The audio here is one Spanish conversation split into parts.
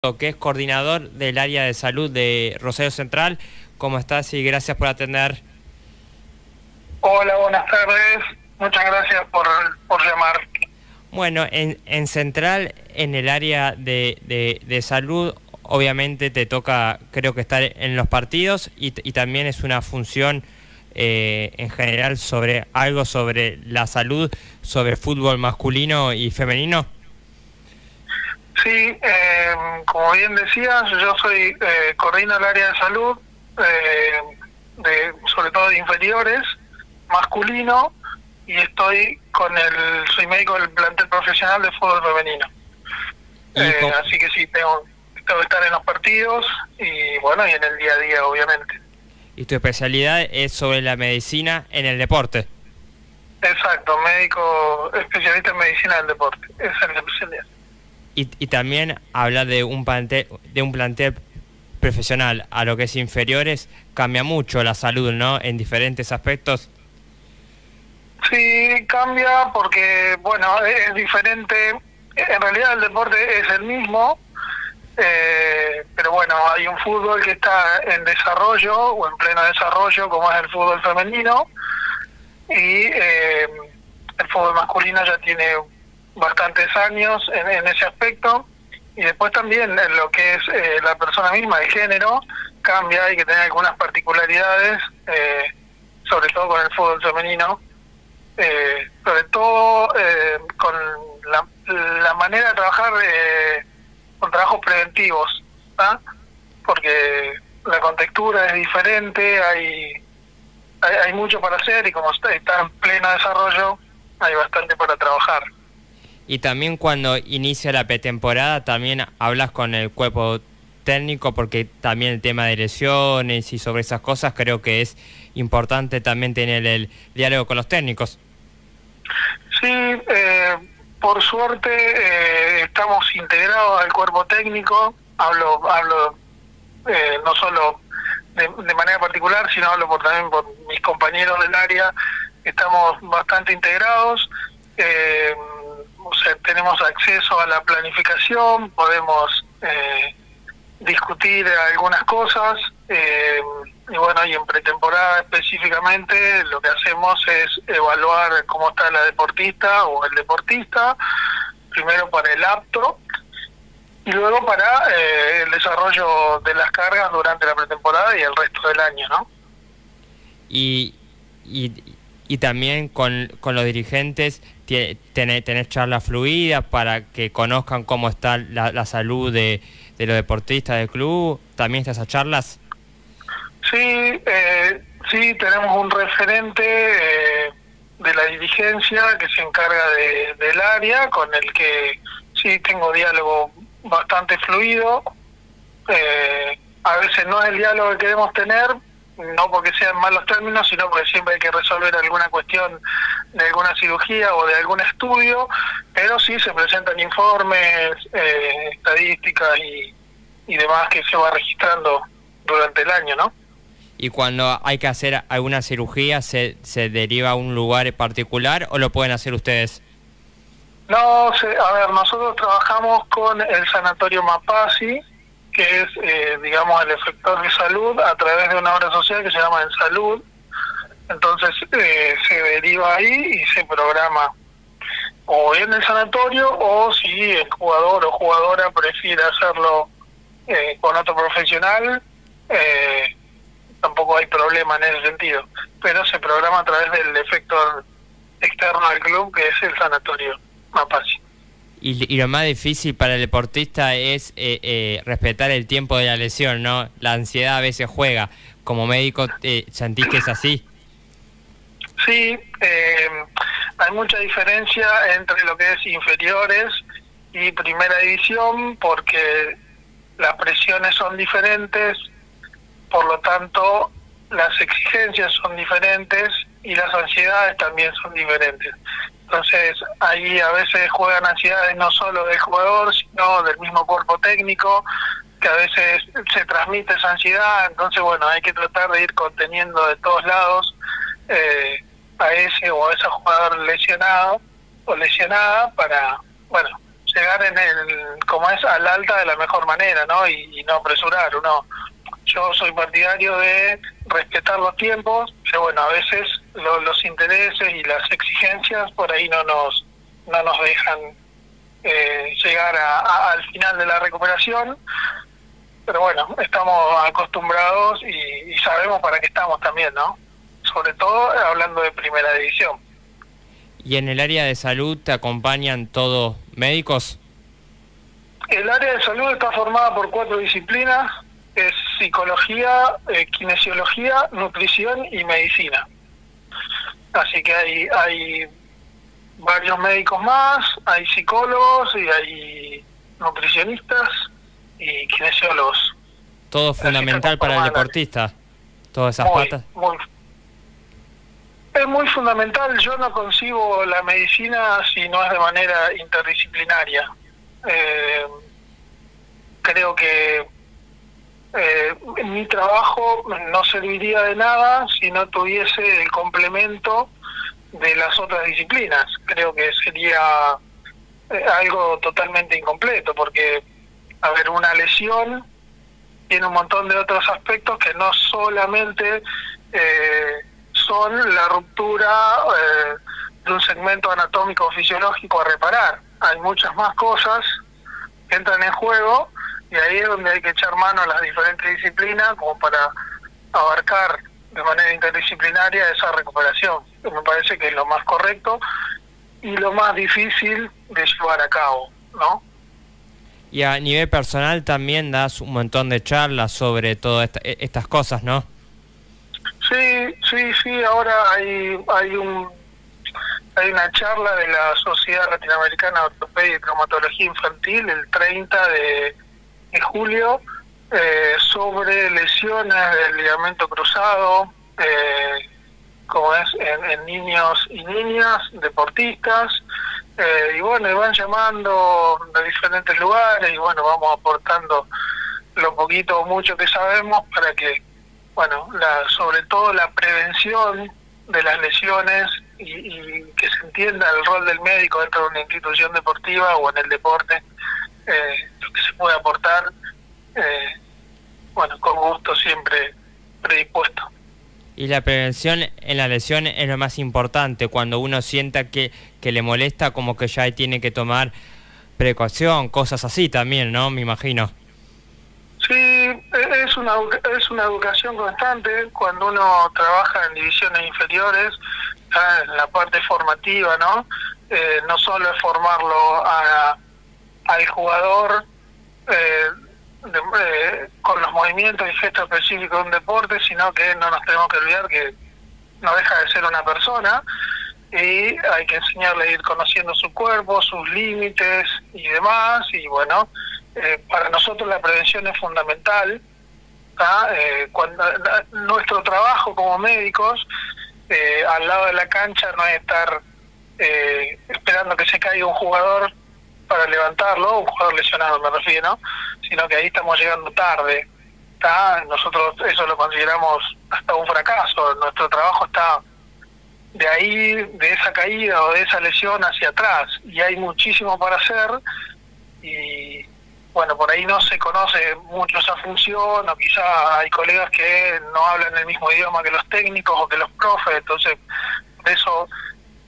que es coordinador del área de salud de Rosario Central. ¿Cómo estás? Y gracias por atender. Hola, buenas tardes. Muchas gracias por llamar. Bueno, en Central, en el área de salud, obviamente te toca, creo que estar en los partidos y también es una función en general sobre algo sobre la salud, sobre fútbol masculino y femenino. Sí, como bien decías, yo soy coordino el área de salud, sobre todo de inferiores, masculino, y soy médico del plantel profesional de fútbol femenino. Así que sí, tengo que estar en los partidos y bueno, y en el día a día, obviamente. ¿Y tu especialidad es sobre la medicina en el deporte? Exacto, médico especialista en medicina del deporte, esa es la especialidad. Y también hablar de un plantel profesional a lo que es inferiores, cambia mucho la salud, ¿no? En diferentes aspectos. Sí, cambia porque, bueno, es diferente. En realidad el deporte es el mismo, pero bueno, hay un fútbol que está en desarrollo o en pleno desarrollo, como es el fútbol femenino, y el fútbol masculino ya tiene bastantes años en ese aspecto, y después también en lo que es la persona misma, el género, cambia, hay que tener algunas particularidades, sobre todo con el fútbol femenino, sobre todo con la manera de trabajar con trabajos preventivos, ¿tá? Porque la contextura es diferente, hay mucho para hacer y como está en pleno desarrollo, hay bastante para trabajar. Y también cuando inicia la pretemporada, también hablas con el cuerpo técnico, porque también el tema de lesiones y sobre esas cosas creo que es importante también tener el diálogo con los técnicos. Sí, por suerte estamos integrados al cuerpo técnico, hablo no solo de manera particular, sino hablo también por mis compañeros del área, estamos bastante integrados. O sea, tenemos acceso a la planificación, podemos discutir algunas cosas, y bueno, y en pretemporada específicamente lo que hacemos es evaluar cómo está la deportista o el deportista, primero para el apto y luego para el desarrollo de las cargas durante la pretemporada y el resto del año, ¿no? Y también con los dirigentes tener charlas fluidas para que conozcan cómo está la salud de los deportistas del club. ¿También estas charlas? Sí, sí, tenemos un referente de la dirigencia que se encarga del área, con el que sí tengo diálogo bastante fluido. A veces no es el diálogo que queremos tener, no porque sean malos términos, sino porque siempre hay que resolver alguna cuestión de alguna cirugía o de algún estudio, pero sí se presentan informes, estadísticas y demás que se va registrando durante el año, ¿no? ¿Y cuando hay que hacer alguna cirugía se deriva a un lugar particular o lo pueden hacer ustedes? No, a ver, nosotros trabajamos con el Sanatorio Mapasi, que es, digamos, el efector de salud a través de una obra social que se llama En Salud. Entonces se deriva ahí y se programa o en el sanatorio, o si el jugador o jugadora prefiere hacerlo con otro profesional, tampoco hay problema en ese sentido, pero se programa a través del efector externo al club, que es el Sanatorio Mapasi. Y lo más difícil para el deportista es respetar el tiempo de la lesión, ¿no? La ansiedad a veces juega. Como médico, ¿sentís que es así? Sí, hay mucha diferencia entre lo que es inferiores y primera división, porque las presiones son diferentes, por lo tanto las exigencias son diferentes y las ansiedades también son diferentes. Entonces ahí a veces juegan ansiedades no solo del jugador, sino del mismo cuerpo técnico, que a veces se transmite esa ansiedad. Entonces bueno, hay que tratar de ir conteniendo de todos lados a ese o a esa jugador lesionado o lesionada para, bueno, llegar como es, al alta de la mejor manera, ¿no? Y no apresurar. Yo soy partidario de respetar los tiempos, pero bueno, a veces los intereses y las exigencias por ahí no nos dejan llegar al final de la recuperación, pero bueno, estamos acostumbrados y sabemos para qué estamos también, ¿no? Sobre todo hablando de primera división. ¿Y en el área de salud te acompañan todos médicos? El área de salud está formada por 4 disciplinas: es psicología, kinesiología, nutrición y medicina. Así que hay varios médicos más, hay psicólogos y hay nutricionistas y kinesiólogos. Todo fundamental para el deportista, todas esas patas. Es muy fundamental. Yo no concibo la medicina si no es de manera interdisciplinaria. Creo que mi trabajo no serviría de nada si no tuviese el complemento de las otras disciplinas. Creo que sería algo totalmente incompleto, porque, a ver, una lesión tiene un montón de otros aspectos que no solamente son la ruptura de un segmento anatómico o fisiológico a reparar. Hay muchas más cosas que entran en juego, y ahí es donde hay que echar mano a las diferentes disciplinas como para abarcar de manera interdisciplinaria esa recuperación. Me parece que es lo más correcto y lo más difícil de llevar a cabo, ¿no? Y a nivel personal también das un montón de charlas sobre todas estas cosas, ¿no? Sí, ahora hay una charla de la Sociedad Latinoamericana de Ortopedia y Traumatología Infantil el 30 de julio sobre lesiones del ligamento cruzado, como es en niños y niñas, deportistas, y bueno, y van llamando de diferentes lugares, y bueno, vamos aportando lo poquito o mucho que sabemos para que, bueno, sobre todo la prevención de las lesiones y que se entienda el rol del médico dentro de una institución deportiva o en el deporte, lo que se puede aportar, bueno, con gusto, siempre predispuesto. Y la prevención en la lesión es lo más importante. Cuando uno sienta que le molesta, como que ya tiene que tomar precaución, cosas así también, ¿no? Me imagino. Sí, es una educación constante. Cuando uno trabaja en divisiones inferiores, en la parte formativa, ¿no? No solo es formarlo al jugador con los movimientos y gestos específicos de un deporte, sino que no nos tenemos que olvidar que no deja de ser una persona, y hay que enseñarle a ir conociendo su cuerpo, sus límites y demás. Y bueno, para nosotros la prevención es fundamental. Cuando nuestro trabajo como médicos al lado de la cancha no es estar esperando que se caiga un jugador para levantarlo, un jugador lesionado me refiero, ¿no? Sino que ahí estamos llegando tarde. Nosotros eso lo consideramos hasta un fracaso. Nuestro trabajo está de ahí, de esa caída o de esa lesión hacia atrás, y hay muchísimo para hacer. Y bueno, por ahí no se conoce mucho esa función, o quizá hay colegas que no hablan el mismo idioma que los técnicos o que los profes, entonces por eso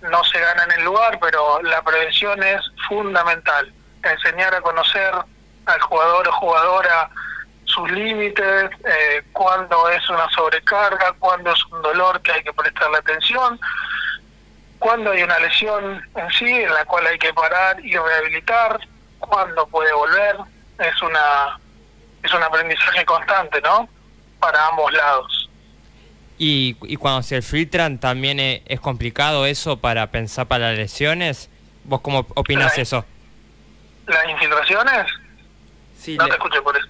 no se gana en el lugar. Pero la prevención es fundamental, enseñar a conocer al jugador o jugadora sus límites, cuándo es una sobrecarga, cuándo es un dolor que hay que prestarle atención, cuándo hay una lesión en sí en la cual hay que parar y rehabilitar, cuándo puede volver. Es un aprendizaje constante, ¿no? Para ambos lados. Y cuando se filtran también es complicado eso para pensar para las lesiones. ¿Vos cómo opinás eso? ¿Las infiltraciones? Sí, no te escuché por eso.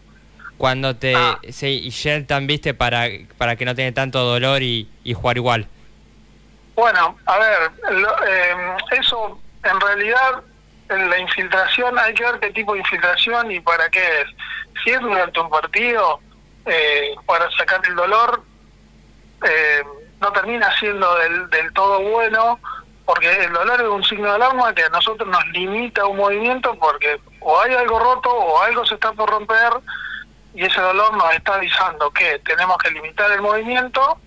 Cuando se inyectan, viste, para que no tenga tanto dolor y jugar igual. Bueno, a ver, eso en realidad, la infiltración, hay que ver qué tipo de infiltración y para qué es. Si es durante un partido, para sacar el dolor, no termina siendo del todo bueno, porque el dolor es un signo de alarma que a nosotros nos limita un movimiento, porque o hay algo roto o algo se está por romper, y ese dolor nos está avisando que tenemos que limitar el movimiento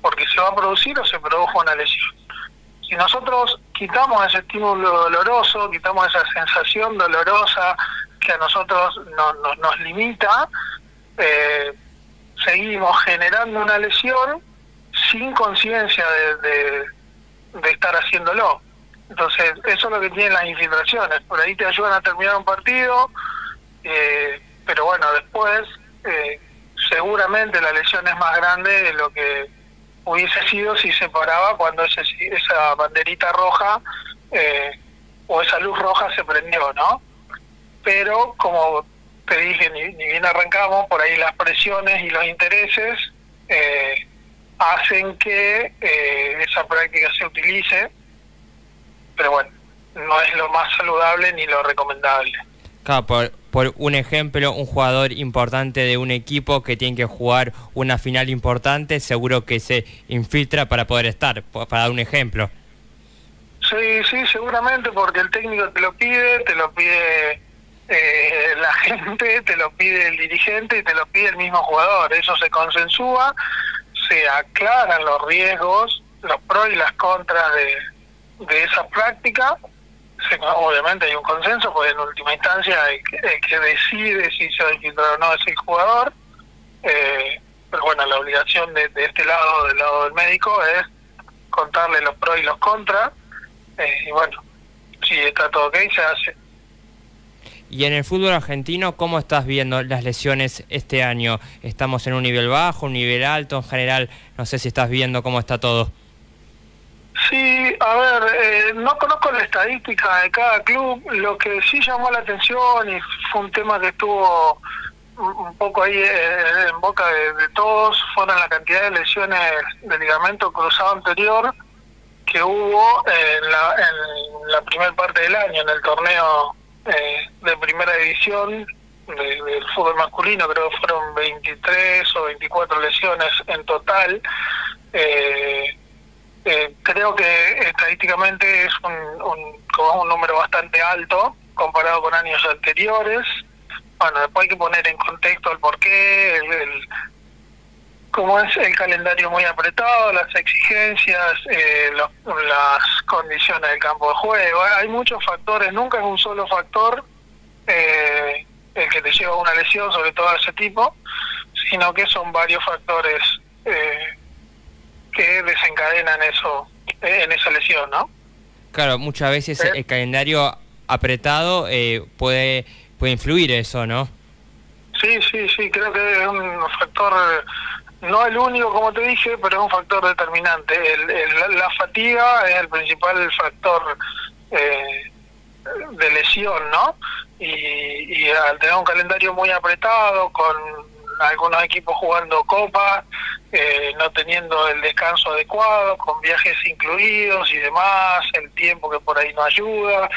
porque se va a producir o se produjo una lesión. Si nosotros quitamos ese estímulo doloroso, quitamos esa sensación dolorosa que a nosotros nos limita, seguimos generando una lesión sin conciencia de estar haciéndolo. Entonces, eso es lo que tienen las infiltraciones. Por ahí te ayudan a terminar un partido, pero bueno, después seguramente la lesión es más grande de lo que hubiese sido si se paraba cuando esa banderita roja o esa luz roja se prendió, ¿no? Pero como te dije, ni bien arrancamos, por ahí las presiones y los intereses hacen que esa práctica se utilice, pero bueno, no es lo más saludable ni lo recomendable. Claro, por un ejemplo, un jugador importante de un equipo que tiene que jugar una final importante, seguro que se infiltra para poder estar, para dar un ejemplo. Sí, seguramente, porque el técnico te lo pide la gente, te lo pide el dirigente y te lo pide el mismo jugador. Eso se consensúa, se aclaran los riesgos, los pros y las contras de esa práctica. Obviamente hay un consenso, porque en última instancia el que decide si se va a infiltrar o no es el jugador, pero bueno, la obligación de este lado, del lado del médico, es contarle los pros y los contras, y bueno, si está todo ok, se hace. Y en el fútbol argentino, ¿cómo estás viendo las lesiones este año? ¿Estamos en un nivel bajo, un nivel alto? En general, no sé si estás viendo cómo está todo. Sí, a ver, no conozco la estadística de cada club. Lo que sí llamó la atención y fue un tema que estuvo un poco ahí en boca de todos, fueron la cantidad de lesiones de ligamento cruzado anterior que hubo en la primera parte del año, en el torneo de primera división del fútbol masculino. Creo que fueron 23 o 24 lesiones en total. Creo que estadísticamente es un número bastante alto comparado con años anteriores. Bueno, después hay que poner en contexto el porqué, cómo es el calendario muy apretado, las exigencias, las condiciones del campo de juego. Hay muchos factores, nunca es un solo factor el que te lleva a una lesión, sobre todo de ese tipo, sino que son varios factores que desencadenan eso en esa lesión, ¿no? Claro, muchas veces el calendario apretado puede influir eso, ¿no? Sí, creo que es un factor, no el único como te dije, pero es un factor determinante. La fatiga es el principal factor de lesión, ¿no? Y al tener un calendario muy apretado, con algunos equipos jugando copas, no teniendo el descanso adecuado, con viajes incluidos y demás, el tiempo que por ahí no ayuda,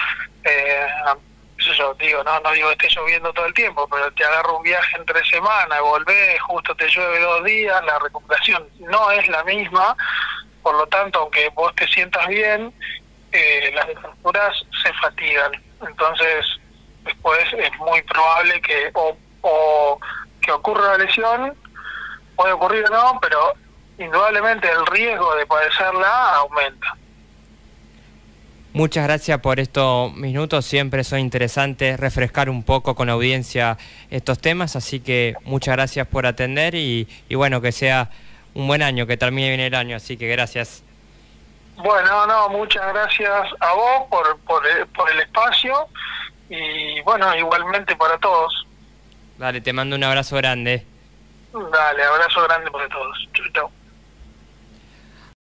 yo digo, no digo que esté lloviendo todo el tiempo, pero te agarra un viaje entre semanas, volvés, justo te llueve 2 días, la recuperación no es la misma, por lo tanto, aunque vos te sientas bien, las estructuras se fatigan. Entonces, después es muy probable que que ocurra una lesión, puede ocurrir o no, pero indudablemente el riesgo de padecerla aumenta. Muchas gracias por estos minutos, siempre son interesantes refrescar un poco con la audiencia estos temas, así que muchas gracias por atender y bueno, que sea un buen año, que termine bien el año, así que gracias. Bueno, muchas gracias a vos por el espacio y bueno, igualmente para todos. Dale, te mando un abrazo grande. Dale, abrazo grande para todos. Chau.